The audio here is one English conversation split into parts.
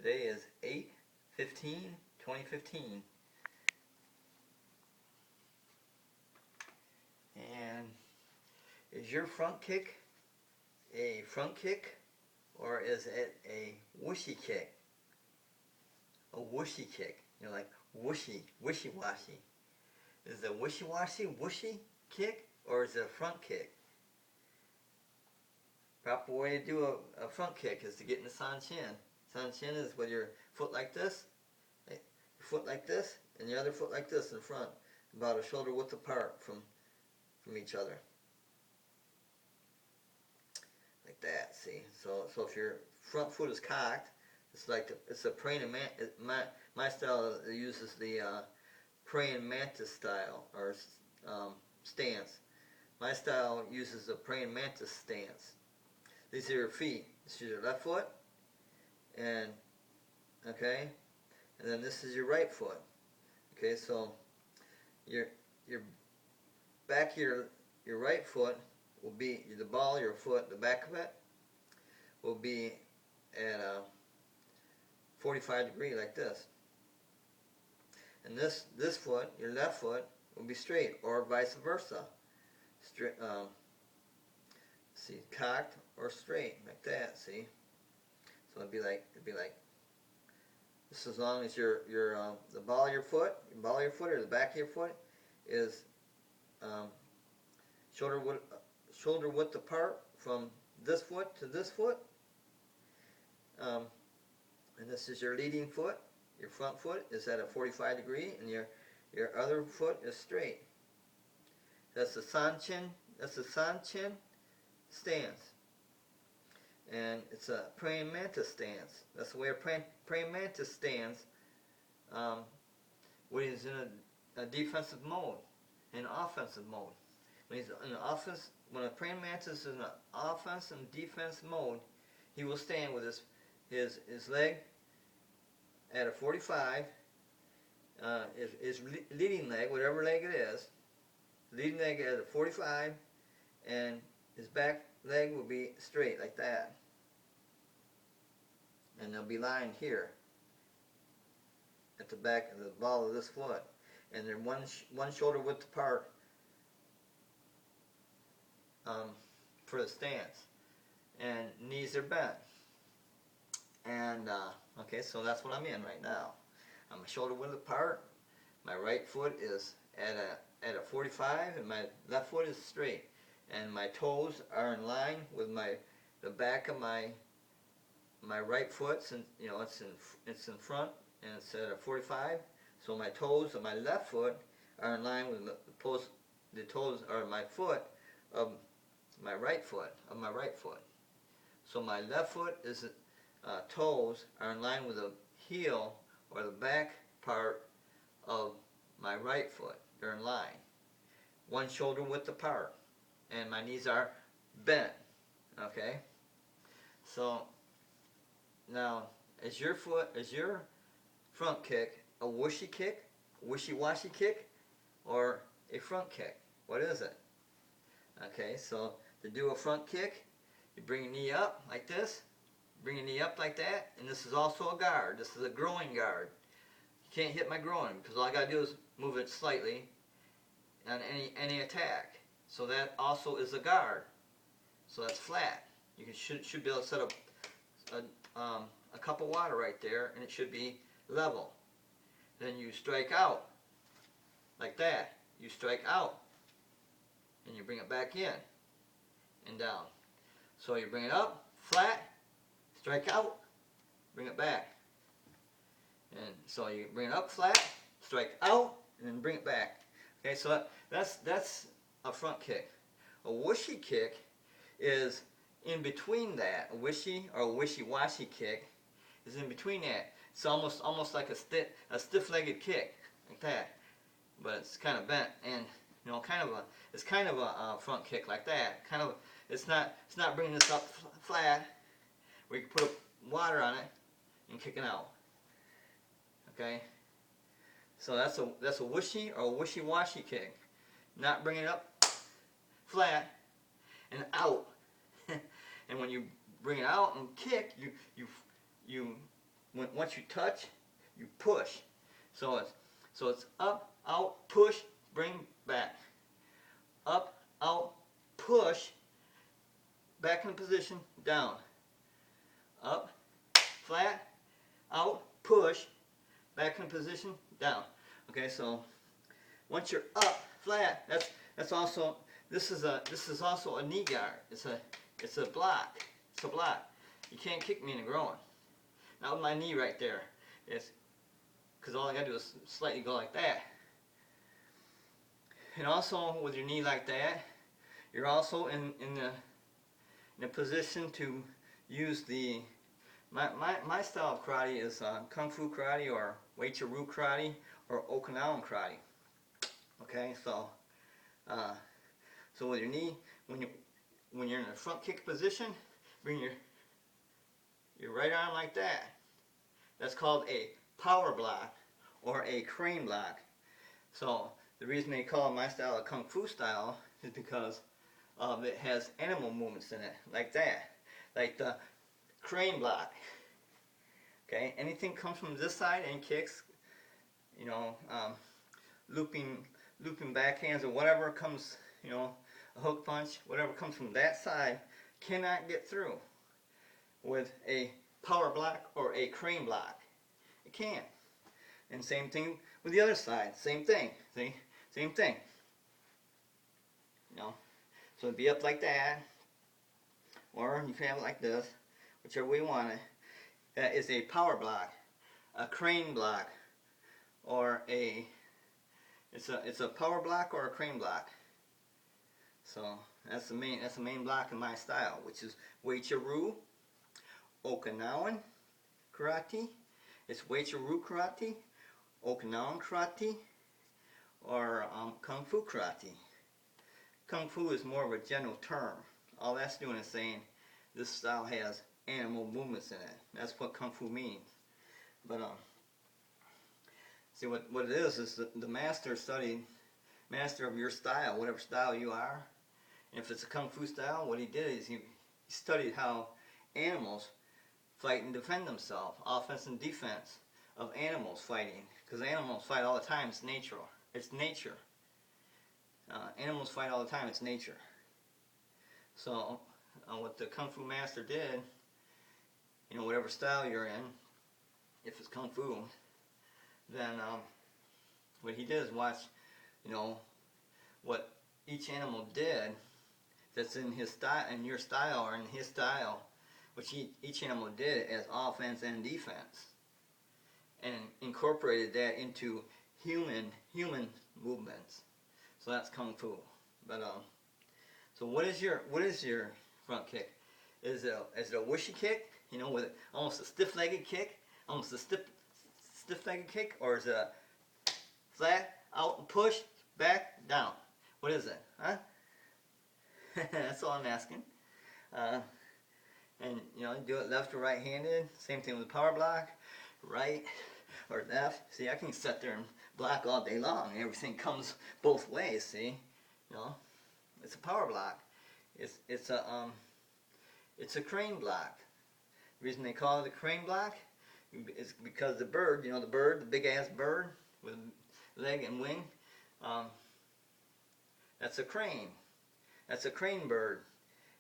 Today is 8/15/2015, and is your front kick a front kick, or is it a whooshy kick? A whooshy kick, like whooshy, wishy-washy. Is the wishy-washy whooshy kick, or is it a front kick? Proper way to do a front kick is to get in the san-chin. San-chin is with your foot like this, and the other foot like this in front, about a shoulder width apart from each other. Like that, see? So if your front foot is cocked, it's a praying mantis. My style uses the praying mantis style, or stance. My style uses the praying mantis stance. These are your feet. This is your left foot, and then this is your right foot. Okay, so your back of your right foot will be the ball of your foot. The back of it will be at a 45 degree like this, and this foot, your left foot, will be straight, or vice versa. Straight, see, cocked or straight like that. See, so it'd be like this, as long as the ball of your foot, or the back of your foot is shoulder width apart from this foot to this foot, and this is your leading foot. Your front foot is at a 45 degree, and your other foot is straight. That's the san-chin. That's the san-chin stance, and it's a praying mantis stance. That's the way a praying mantis stands when he's in a defensive mode, in offensive mode. When he's in offense, when a praying mantis is in an offense and defense mode, he will stand with his leg at a 45. His leading leg, whatever leg it is, leading leg at a 45, and his back leg will be straight like that, and they'll be lying here at the back of the ball of this foot, and they're one shoulder width apart for the stance, and knees are bent. And okay, so that's what I'm in right now. I'm a shoulder width apart. My right foot is at a 45, and my left foot is straight, and my toes are in line with the back of my right foot. And it's in front, and it's at a 45. So my toes of my left foot are in line with the toes or my foot of my right foot So my left foot is toes are in line with the heel or the back part of my right foot. They're in line, one shoulder width apart, and my knees are bent. Okay, so now is your front kick a whooshy kick, wishy-washy kick, or a front kick? What is it? Okay, so to do a front kick, you bring your knee up like this, bring your knee up like that, and this is also a guard. This is a groin guard. You can't hit my groin, because all I got to do is move it slightly on any attack. So that also is a guard. So that's flat. You should be able to set up a cup of water right there, and it should be level. Then you strike out like that. You strike out, and you bring it back in and down. So you bring it up, flat, strike out, bring it back. And so you bring it up flat, strike out, and then bring it back. Okay, so that's a front kick. A whooshy kick is in between that. A whooshy or a wishy-washy kick is in between that. It's almost like a stiff-legged kick, like that, but it's kind of bent, and it's kind of a front kick like that. It's not bringing this up flat, where you can put water on it and kick it out. Okay, so that's a whooshy or a wishy-washy kick. Not bringing it up flat and out. And when you bring it out and kick, you once you touch, you push. So it's up, out, push, bring back. Up, out, push, back in position, down. Up, flat, out, push, back in position, down. Okay, so once you're up, flat, that's also this is also a knee guard. It's a block. It's a block. You can't kick me in the groin. Not with my knee right there. It's because all I gotta do is slightly go like that. And also with your knee like that, you're also in a position to use the my style of karate is Kung Fu karate or Uechi-ryu karate or Okinawan karate. Okay, so with your knee, when you're in a front kick position, bring your right arm like that. That's called a power block or a crane block. So the reason they call my style a Kung Fu style is because it has animal movements in it, like that, like the crane block. Okay, anything comes from this side and kicks, you know, looping backhands or whatever comes, you know, a hook punch, whatever comes from that side cannot get through with a power block or a crane block. It can't. And same thing with the other side. Same thing. See? Same thing. You know? So it'd be up like that. Or you can have it like this. Whichever way you want it. That is a power block. A crane block. Or a it's a power block or a crane block. So that's the main block in my style, which is Uechi-ryu, Okinawan karate. It's Uechi-ryu karate, Okinawan karate, or Kung Fu karate. Kung Fu is more of a general term. All that's doing is saying this style has animal movements in it. That's what Kung Fu means. But see what it is the master of your style, whatever style you are. And if it's a Kung Fu style, what he did is he studied how animals fight and defend themselves, offense and defense of animals fighting. Because animals fight all the time, it's nature. It's nature. Animals fight all the time, it's nature. So what the Kung Fu master did, you know, whatever style you're in, if it's Kung Fu, then what he did is watch, you know, what each animal did that's in his style, in your style or in his style, which each animal did as offense and defense, and incorporated that into human movements. So that's Kung Fu. But so what is your front kick? Is it a whooshy kick? You know, with almost a stiff-legged kick, almost a stiff-legged kick, or is it a flat out and push back down? What is it? Huh? That's all I'm asking. And you know, do it left or right-handed. Same thing with the power block, right or left. See, I can sit there and block all day long. Everything comes both ways. See, you know, it's a power block. It's a crane block. The reason they call it a crane block is because the bird, you know, the big ass bird with leg and wing. That's a crane. That's a crane bird.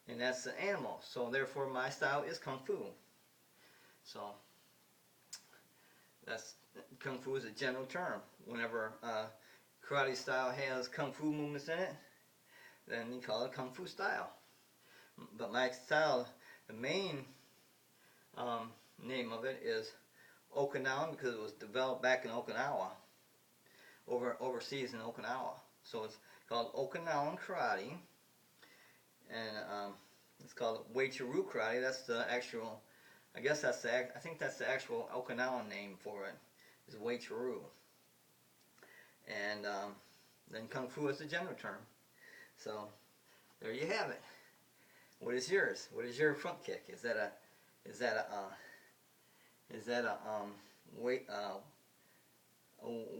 And that's the animal. So therefore my style is Kung Fu. So that's Kung Fu is a general term. Whenever karate style has Kung Fu movements in it, then you call it Kung Fu style. But my style, the main name of it is Okinawan, because it was developed back in Okinawa, overseas in Okinawa. So it's called Okinawan karate. And it's called Uechi-ryu karate. That's the actual, I think that's the actual Okinawan name for it, is Uechi-ryu. And then Kung Fu is the general term. So there you have it. What is yours? What is your front kick? Is that a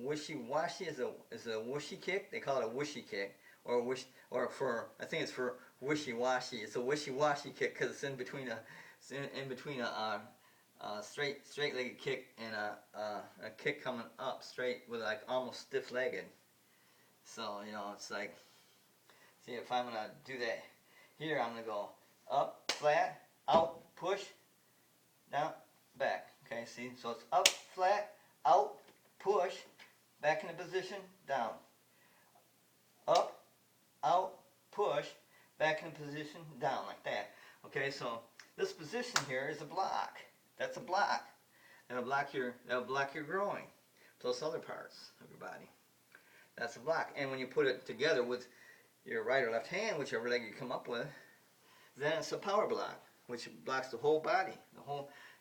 wishy-washy? Is a whooshy kick? They call it a whooshy kick. I think it's for wishy-washy. It's a wishy-washy kick because it's in between a straight-legged kick and a kick coming up straight with like almost stiff-legged. So you know, it's like, see, if I'm gonna do that here, I'm gonna go up, flat, out, push, down, back. Okay, see, so it's up, flat, out, push, back into position, down, up, out, push, back into position, down, like that. Okay, so this position here is a block. That's a block. That'll block your groin, plus other parts of your body. That's a block. And when you put it together with your right or left hand, whichever leg you come up with, then it's a power block, which blocks the whole body,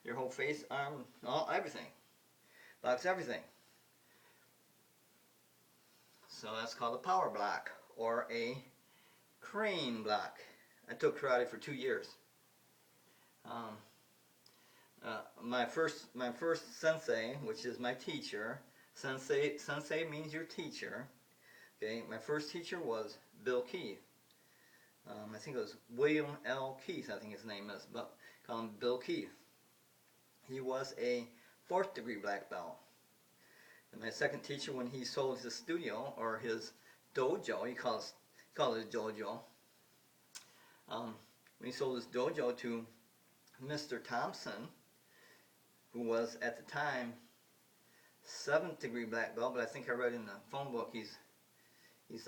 your whole face, arm, everything. Blocks everything. So that's called a power block or a crane block. I took karate for 2 years. My first sensei, which is my teacher, sensei means your teacher. Okay, my first teacher was Bill Keith. I think it was William L. Keith, I think his name is, but call him Bill Keith. He was a 4th degree black belt. And my second teacher, when he sold his studio or his dojo, he called it dojo. When he sold his dojo to Mr. Thompson, who was at the time 7th degree black belt, but I think I read in the phone book he's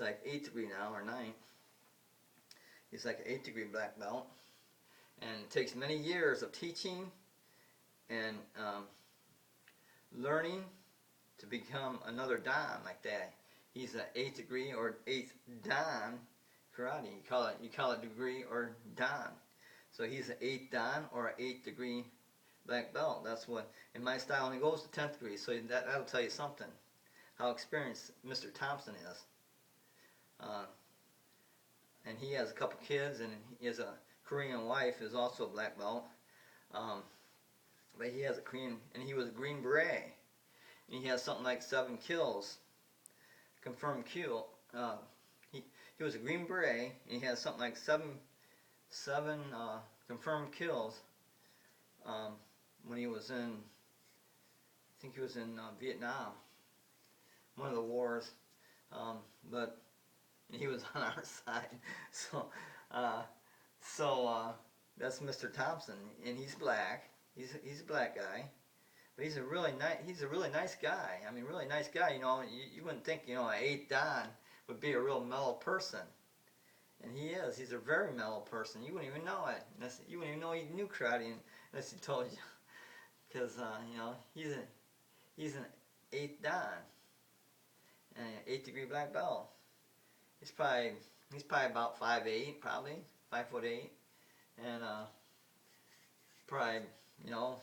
like 8th degree now, or 9th. He's like an 8th degree black belt, and it takes many years of teaching and learning to become another dan like that. He's an 8th degree or 8th dan karate. You call it degree or dan. So he's an 8th dan or an 8th degree black belt. That's what in my style only goes to 10th degree. So that'll tell you something how experienced Mr. Thompson is. And he has a couple kids, and he has a Korean wife who's also a black belt. But he has a Korean, and he was a Green Beret, and he has something like 7 kills, confirmed kill. He was a Green Beret, and he has something like seven confirmed kills when he was in, I think he was in Vietnam, one of the wars, but he was on our side. So that's Mr. Thompson, and he's black. He's a black guy, but he's a really nice guy. I mean, really nice guy. You know, you wouldn't think, you know, an 8th dan would be a real mellow person, and he is. He's a very mellow person. You wouldn't even know it. You wouldn't even know he knew karate unless he told you, because you know, he's an 8th dan and an 8th degree black belt. He's probably about 5'8", probably 5'8", and probably, you know,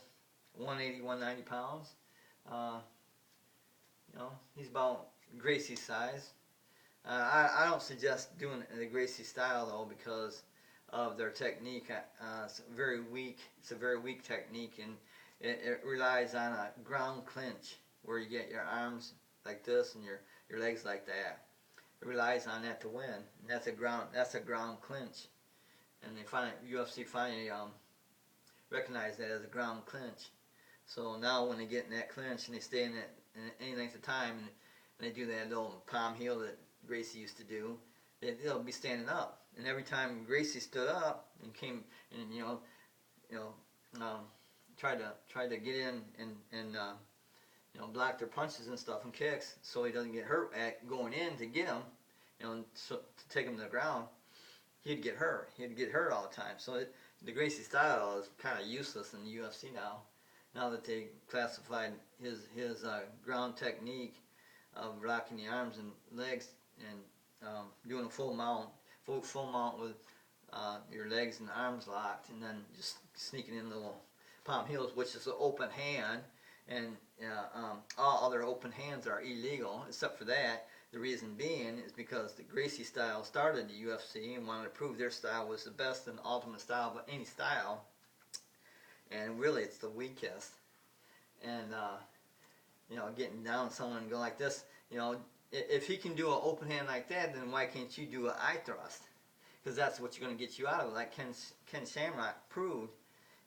180, 190 pounds. You know, he's about Gracie's size. I don't suggest doing the Gracie style though, because of their technique. It's very weak. It's a very weak technique, and it relies on a ground clinch, where you get your arms like this and your legs like that. It relies on that to win, and that's a ground clinch, and UFC finally recognize that as a ground clinch. So now when they get in that clinch and they stay in it any length of time, and they do that little palm heel that Gracie used to do, they'll be standing up. And every time Gracie stood up and came and tried to get in and block their punches and stuff and kicks, so he doesn't get hurt at going in to get him, so to take him to the ground, he'd get hurt. He'd get hurt all the time. So the Gracie style is kind of useless in the UFC now. Now that they classified his ground technique of rocking the arms and legs and doing a full mount with your legs and arms locked, and then just sneaking in little palm heels, which is an open hand. And all other open hands are illegal, except for that. The reason being is because the Gracie style started the UFC and wanted to prove their style was the best and ultimate style of any style. And really, it's the weakest. And getting down someone and go like this, if he can do an open hand like that, then why can't you do an eye thrust? Because that's what you're going to get you out of it, like Ken Shamrock proved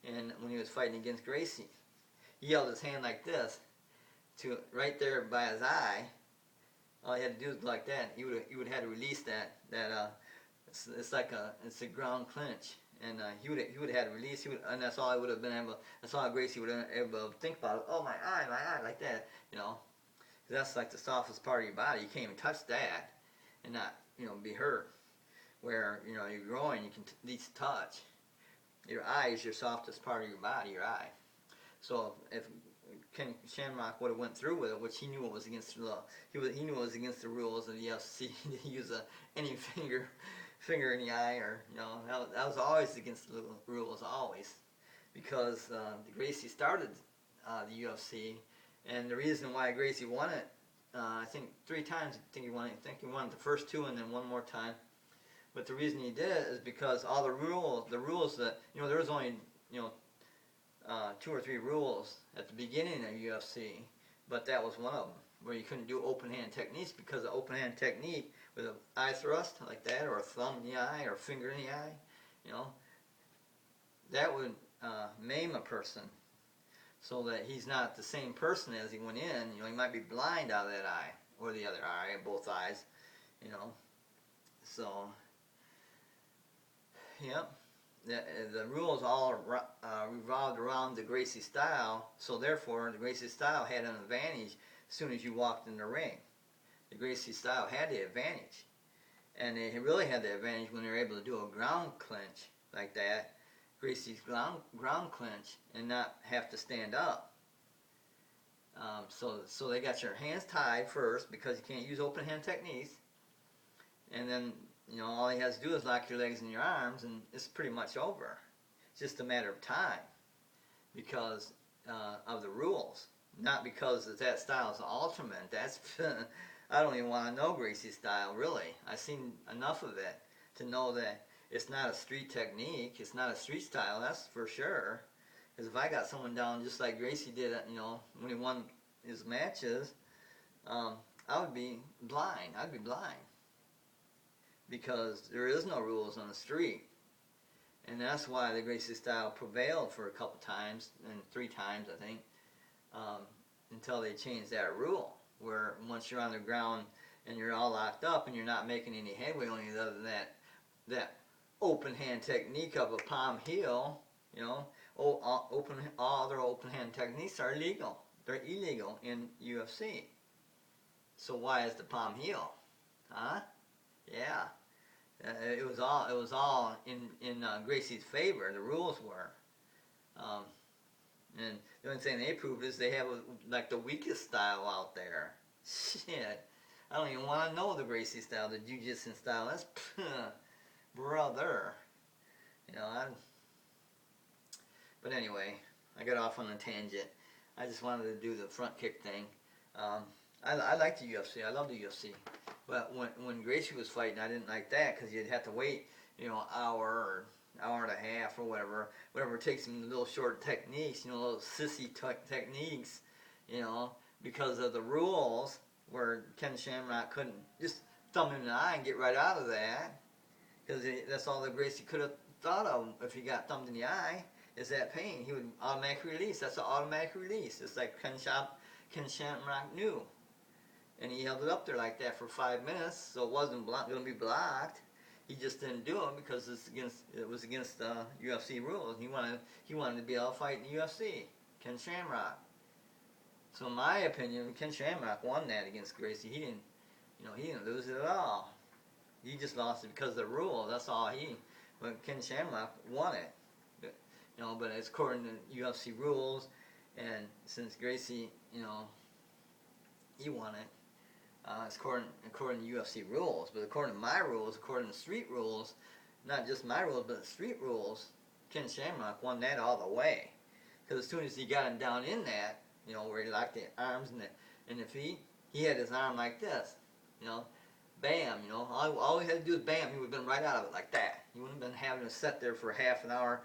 when he was fighting against Gracie. he held his hand like this to right there by his eye. All he had to do was like that. He would have had to release that. It's like it's a ground clinch, and he would have had to release. And that's all I would have been able. That's all Gracie would have been able to think about. It. Oh, my eye, like that. You know, 'cause that's like the softest part of your body. You can't even touch that and not be hurt. Where your groin you can at least touch. Your eye is your softest part of your body. Your eye. So if Ken Shamrock would have went through with it, which he knew it was against the law. He knew it was against the rules of the UFC to use any finger in the eye, or that was always against the rules, always, because Gracie started the UFC, and the reason why Gracie won it, I think 3 times. I think he won it the first 2 and then one more time. But the reason he did it is because all the rules that there was only 2 or 3 rules at the beginning of UFC, but that was one of them, where you couldn't do open hand techniques, because the open hand technique with an eye thrust like that, or a thumb in the eye, or a finger in the eye, that would maim a person, so that he's not the same person as he went in. He might be blind out of that eye, or the other eye, both eyes, so, yep. The rules all revolved around the Gracie style, so therefore the Gracie style had an advantage as soon as you walked in the ring. The Gracie style had the advantage, and they really had the advantage when they were able to do a ground clinch like that, Gracie's ground clinch, and not have to stand up. So they got your hands tied first, because you can't use open hand techniques, and then all he has to do is lock your legs and your arms, and it's pretty much over. It's just a matter of time, because of the rules, not because that style is an ultimate. That's I don't even want to know Gracie's style, really. I've seen enough of it to know that it's not a street technique. It's not a street style, that's for sure. Because if I got someone down just like Gracie did, when he won his matches, I would be blind. I'd be blind. Because there is no rules on the street, and that's why the Gracie style prevailed for a couple times, and 3 times I think, until they changed that rule, where once you're on the ground and you're all locked up and you're not making any headway on any other than that open hand technique of a palm heel, all other open hand techniques are illegal. They're illegal in UFC. So why is the palm heel? Huh? Yeah. It was all in Gracie's favor. The rules were, and the only thing they proved is they have like the weakest style out there. Shit, I don't even want to know the Gracie style, the jiu-jitsu style. That's brother, But anyway, I got off on a tangent. I just wanted to do the front kick thing. I like the UFC. I love the UFC. But when Gracie was fighting, I didn't like that, because you'd have to wait, hour and a half or whatever it takes some little short techniques, little sissy techniques, because of the rules, where Ken Shamrock couldn't just thumb him in the eye and get right out of that, because that's all that Gracie could have thought of if he got thumbed in the eye, is that pain. He would automatically release. That's an automatic release. It's like Ken Shamrock knew. And he held it up there like that for 5 minutes, so it wasn't going to be blocked. He just didn't do it because it was against UFC rules. He wanted to be able to fight in the UFC. Ken Shamrock. So in my opinion, Ken Shamrock won that against Gracie. He didn't lose it at all. He just lost it because of the rule. That's all But Ken Shamrock won it. But it's according to UFC rules, and since Gracie, he won it. It's according to UFC rules, but according to my rules, according to street rules, not just my rules, but the street rules, Ken Shamrock won that all the way. Because as soon as he got him down in that, where he locked the arms and the feet, he had his arm like this, bam, all he had to do was bam, he would have been right out of it like that. He wouldn't have been having to sit there for half an hour,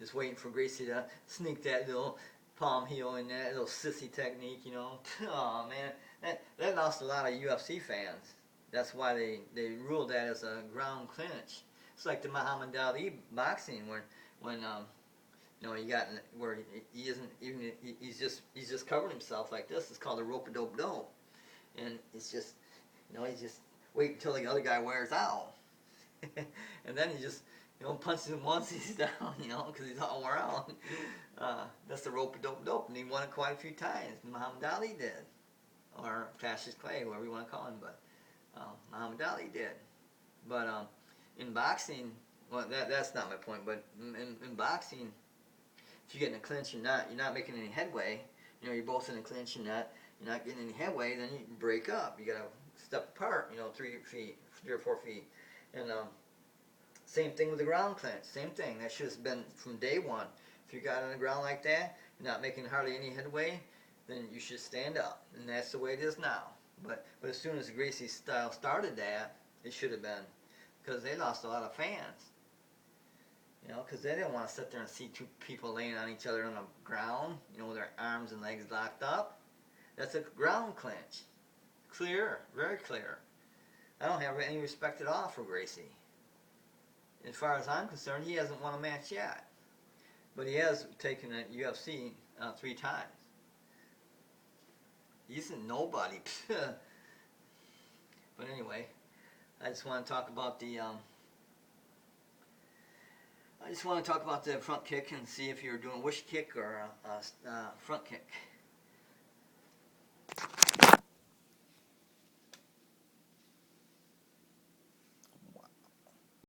just waiting for Gracie to sneak that little palm heel in that little sissy technique, Oh man, that lost a lot of UFC fans. That's why they ruled that as a ground clinch. It's like the Muhammad Ali boxing when You know, you got where he isn't even, he's just covering himself like this. It's called a rope-a-dope-dope. And it's just, you know, he just wait until the other guy wears out. And then he just, you know, punches him once, he's down, you know, because he's all wore out. That's the rope-a-dope-dope. And he won it quite a few times. Muhammad Ali did. Or Cassius Clay, whatever you want to call him. But Muhammad Ali did. But in boxing, well, that's not my point. But in boxing, if you get in a clinch, you're not making any headway. You know, you're both in a clinch, you're not getting any headway. Then you break up. You gotta step apart. You know, 3 or 4 feet. And same thing with the ground clinch. Same thing. That should have been from day one. If you got on the ground like that, you're not making hardly any headway, then you should stand up. And that's the way it is now. But as soon as the Gracie style started that, it should have been, because they lost a lot of fans. You know, because they didn't want to sit there and see 2 people laying on each other on the ground, you know, with their arms and legs locked up. That's a ground clinch. Clear, very clear. I don't have any respect at all for Gracie. As far as I'm concerned, he hasn't won a match yet. But he has taken a UFC 3 times. He's a nobody. But anyway, I just want to talk about the front kick and see if you're doing a wish kick or a front kick.